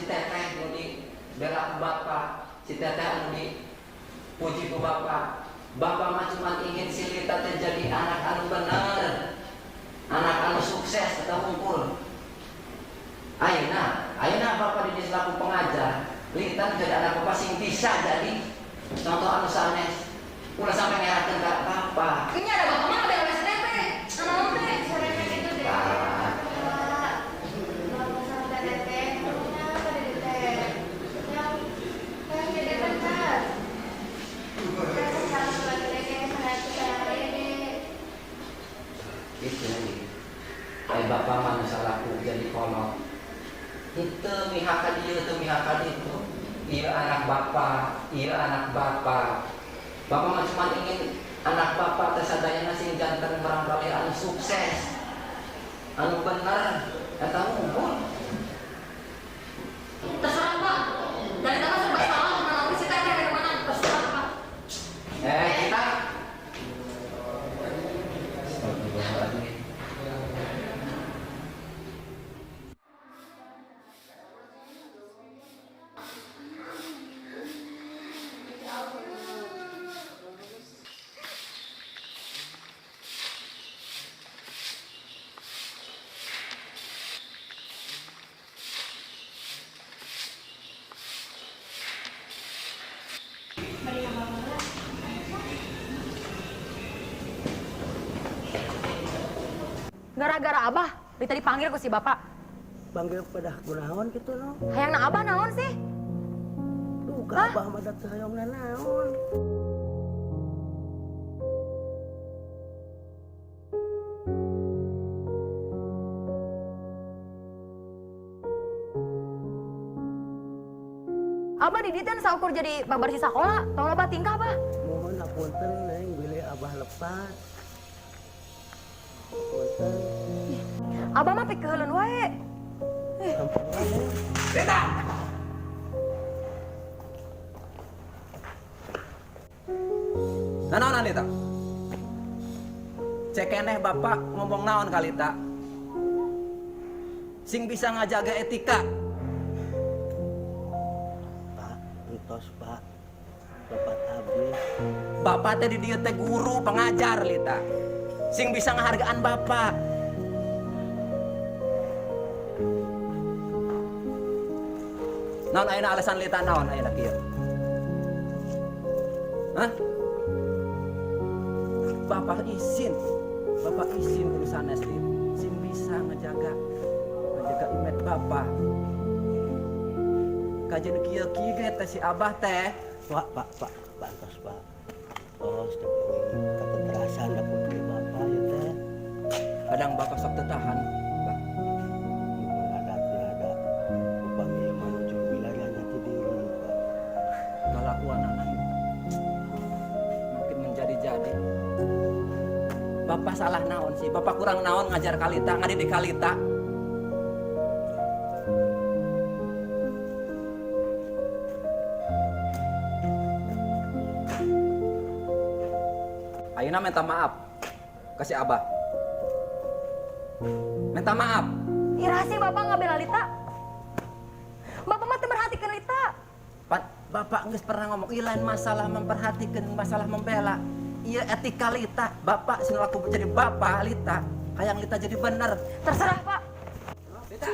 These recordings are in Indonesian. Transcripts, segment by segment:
si teteh nu di bela bapak, si teteh nu di puji ku bapak. Bapak mah cuma ingin si Lita teh jadi anak anu bener, anak anu sukses atau unggul. Ayeuna bapak di selaku pengajar, Lita jadi anak bapak sing bisa jadi contoh anu sanes. Ulah sampai ngerakeun ka bapak. Kayaknya ada bapak mah bela STP. Anu teh sareng gitu deh. Bapak manusia laku jadi kolot. Itu mihak dia, itu mihak itu. Iya anak bapak, iya anak bapak. Bapak mah cuma ingin anak bapak tersadayana sing jantan barangkali anu sukses, anu bener, eta unggul. Terserah Pak. Dari tadi serba salah mana si teteh dari mana terserah Pak. Kita Gara-gara Abah, tadi panggil ku si Bapak. Panggil pada kunaon gitu no. Hayangna Abah naon sih? Duh, ka Abah mah da teu hayangna naon. Abah di dieu saukur jadi babar si sakola, tong loba tingkah Abah. Mohon hapunten neng bilih Abah lepas. Hapunten. Abah mah pikeulun wae. Sampun wae. Lita. Naon Lita? Cek eneh bapak ngomong naon ka Lita? Sing bisa ngajaga etika. Pak, entos Pak. Bapak abdi. Bapak teh di dieu teh guru pengajar Lita. Sing bisa ngahargaan bapak. Naon ayeuna alasan Lita naon ayeuna kieu? Hah? Bapak izin urusan Neslim. Sing bisa ngejaga imet bapak. Kajen kieu-kieu ge teh si Abah teh. Pak, entos Pak. Tos teh keterasan da putri Bapak ya teh. Kadang bapak sok teu tahan. Ada upami menuju wilayahnya ti diri Pak. Kalakuan anak makin menjadi-jadi. Bapak salah naon sih? Bapak kurang naon ngajar Kalita, ngadidik Kalita. Ayeuna minta maaf kasih Abah. Minta maaf. Ira sih Bapak ngabela Lita. Bapak mah teu merhatikeun Lita. Bapak geus pernah ngomong, ieu lain masalah memperhatikan, masalah membela. Ieu etika Lita. Bapak sing laku jadi bapak Lita, hayang Lita jadi bener. Terserah Pak. Lita.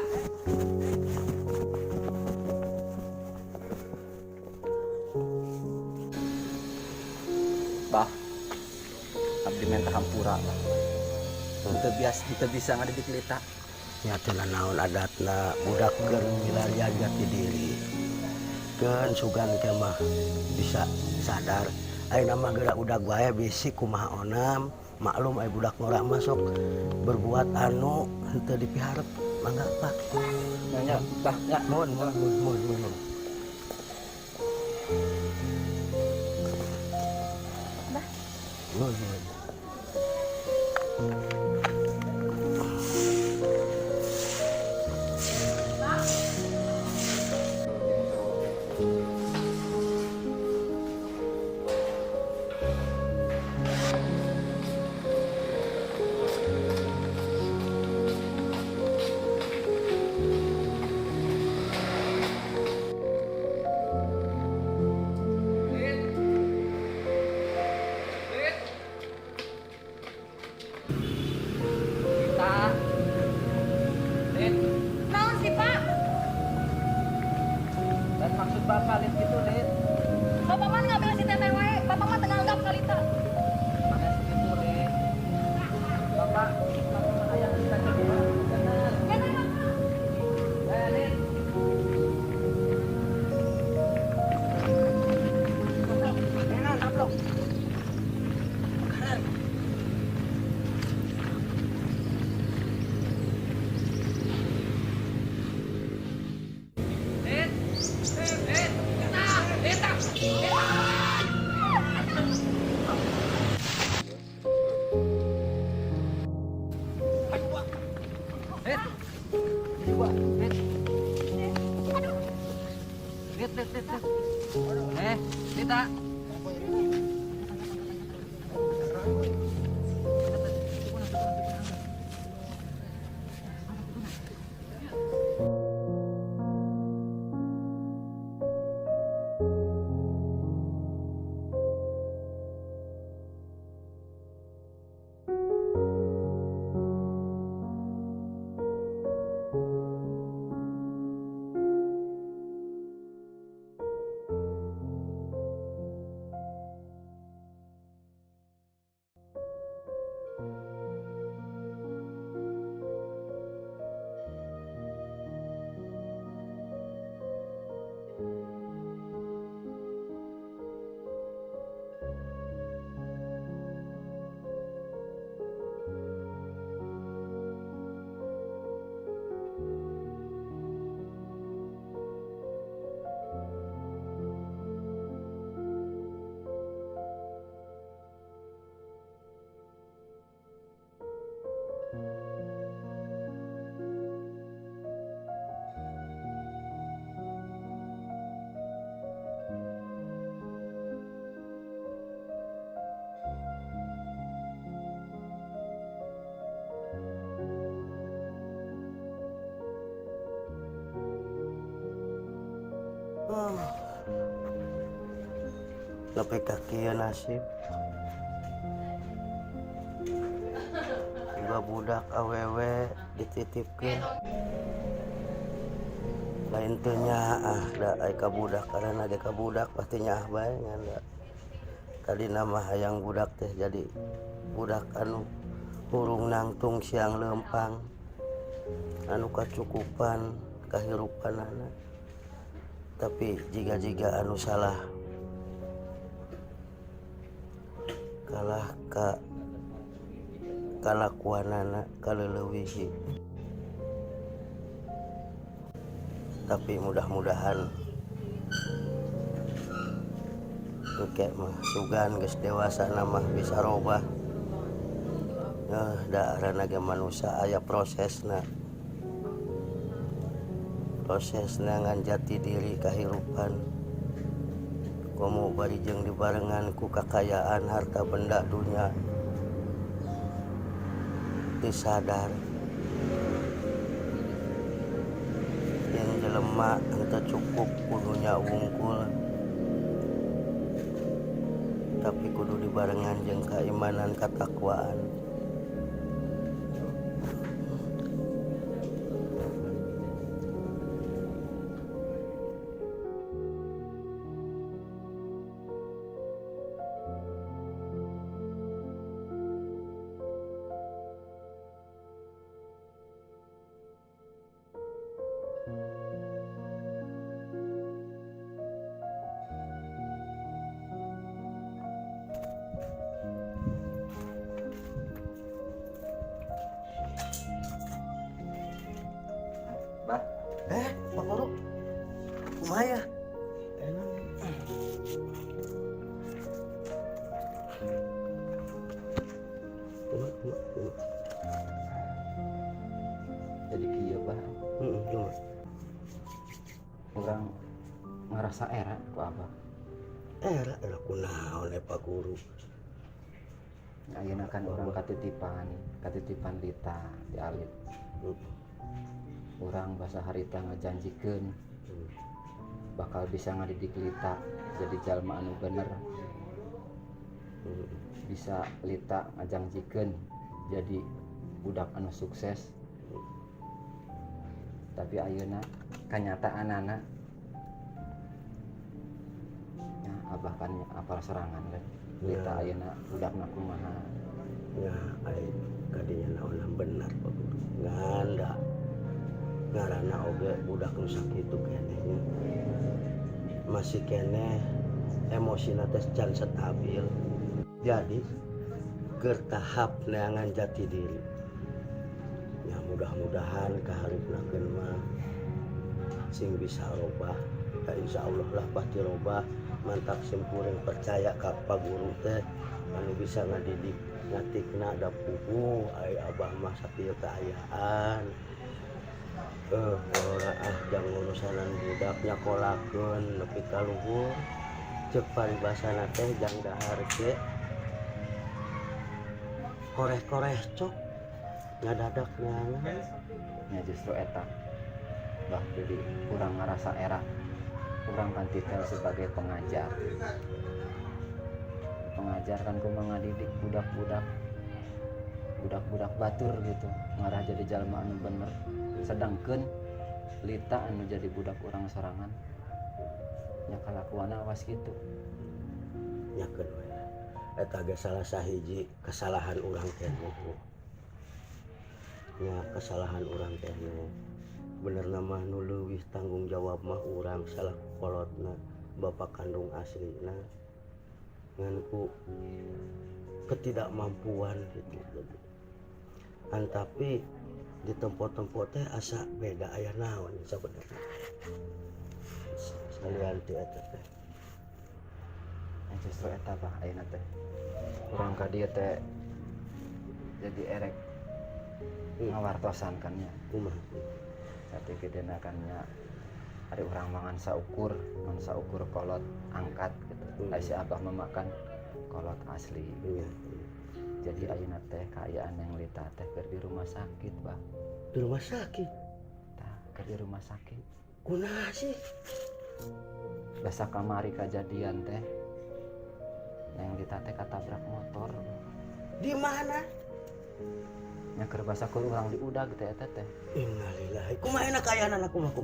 Bah, abdi minta hampura. Kita bisa ngadidik Lita. Nyatana naon adatna budak keur wilayah jati diri. Keun sugan teh mah bisa sadar. Ayeuna mah geura udag wae bisi kumaha onam. Maklum aya budak norak masuk berbuat anu henteu dipiharep. Mangga Pak. Nya, tah, nya. Mohon. Bah. Mohon. bapak lihat gitu lihat. Bapak mah ngambil si teteh wae. Bapak mah tengah anggap kalita. Makanya segitu lihat. Bapak mah ayah kita kedua. Bener. Ya teh Bapak. Lihat. Enak taplok. Makanan. Kita. Sampai kaki ya nasib. Dua budak awewe dititipkan. Lain tanya da ka budak karena ge ka budak pastinya bae nganda. Tadi nama hayang budak teh jadi budak anu hurung nangtung siang lempang. Anu kacukupan kahirupanana. Tapi jika anu salah kalah ka kalakuanana kaleulewihi. Tapi mudah-mudahan engke mah sugan geus dewasa mah bisa robah. Daerahna ge manusia aya prosesna ngan jati diri kahirupan. Komo barijeng dibarengan ku kakayaan harta benda dunia disadar yang jelema henteu cukup kudunya wungkul tapi kudu dibarengan jeung keimanan katakwaan. Bah, Pak Guru. Kumaya. jadi kieu bah. Cuma. Orang ngerasa era ku abah. Era kunaon Pak Guru. Ayeuna kan orang katitipan Lita di alit. Orang bahasa harita ngajanjikeun bakal bisa ngadidik Lita jadi jalma anu bener. Bisa Lita ngajanjikeun jadi budak anu sukses. Tapi ayeuna kanyataanana bahkan apal serangan kan Ya. kita ayeuna budakna kumaha Ya ai kadinya naon benar Pak Guru nganda ngaranna oge budak nu sakitu keneh nya masih keneh emosina teh can stabil jadi keur tahap neangan jati diri ya mudah-mudahan kaharepnakeun mah sing bisa robah ya insyaallah lah pasti robah mantap simpuring percaya ka Pak Guru teh anu bisa ngadidik ngatikna da puguh ai abah mah sakieu kaayaan ora jang urusanan budak nyakolakeun nepi ka luhur ceuk paribasana teh jang dahar ge koreh-koreh cok ngadadak neangan nya justru eta bah jadi kurang ngerasa era kurang kan titel sebagai pengajar kan kumaha ngadidik budak-budak batur gitu ngarah jadi jalma anu bener sedangkeun lita anu jadi budak urang sorangan nya kalakuana awas kitu nyakeun we eta ge salah sahiji kesalahan urang keneh nya kesalahan urang keneh benerna mah nu leuwih tanggung jawab mah urang salah kolotna bapak kandung aslina ngan ku ketidakmampuan gitu tapi di tempat-tempat teh asa beda aya naon sabenerna salian ti eta teh justru eta bah ayeuna teh urang ka dieu teh jadi erek ngawartosan kan nya kumaha sate gedena kan nya ari urang mangan saukur kolot angkat gitu si abah memakan kolot asli iya jadi ayeuna teh kaayaan yang lita teh keur di rumah sakit bah di rumah sakit tah keur di rumah sakit kunaha sih basa kamari kajadian teh yang lita teh katabrak motor di mana nya keur basa keur urang di udag teh eta teh innalillahi kumaha enak kaayaan anak kumaha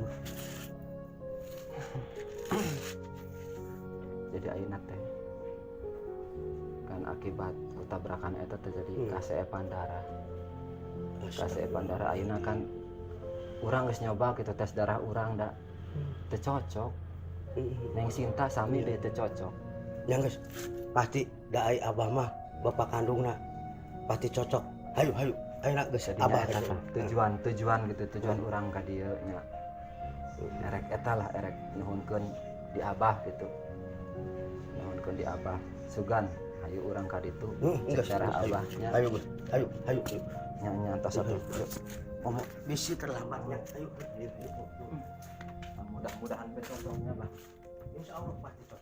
jadi ayeuna teh kan akibat tabrakan eta terjadi kaseepan darah ayeuna kan urang geus nyoba kitu tes darah urang da teu cocok neng Sinta sami deh teu cocok nya geus pasti da ai abah mah bapak kandungna pasti cocok hayu ayeuna geus abah eta tujuan gitu tujuan urang ka dieu nya erek eta lah erek nuhunkeun di abah gitu nuhunkeun di abah sugan hayu urang ka ditu secara abahnya ayo nya tos atuh bisi terlambatnya ayo mudah-mudahan besok bah insyaallah pasti cocok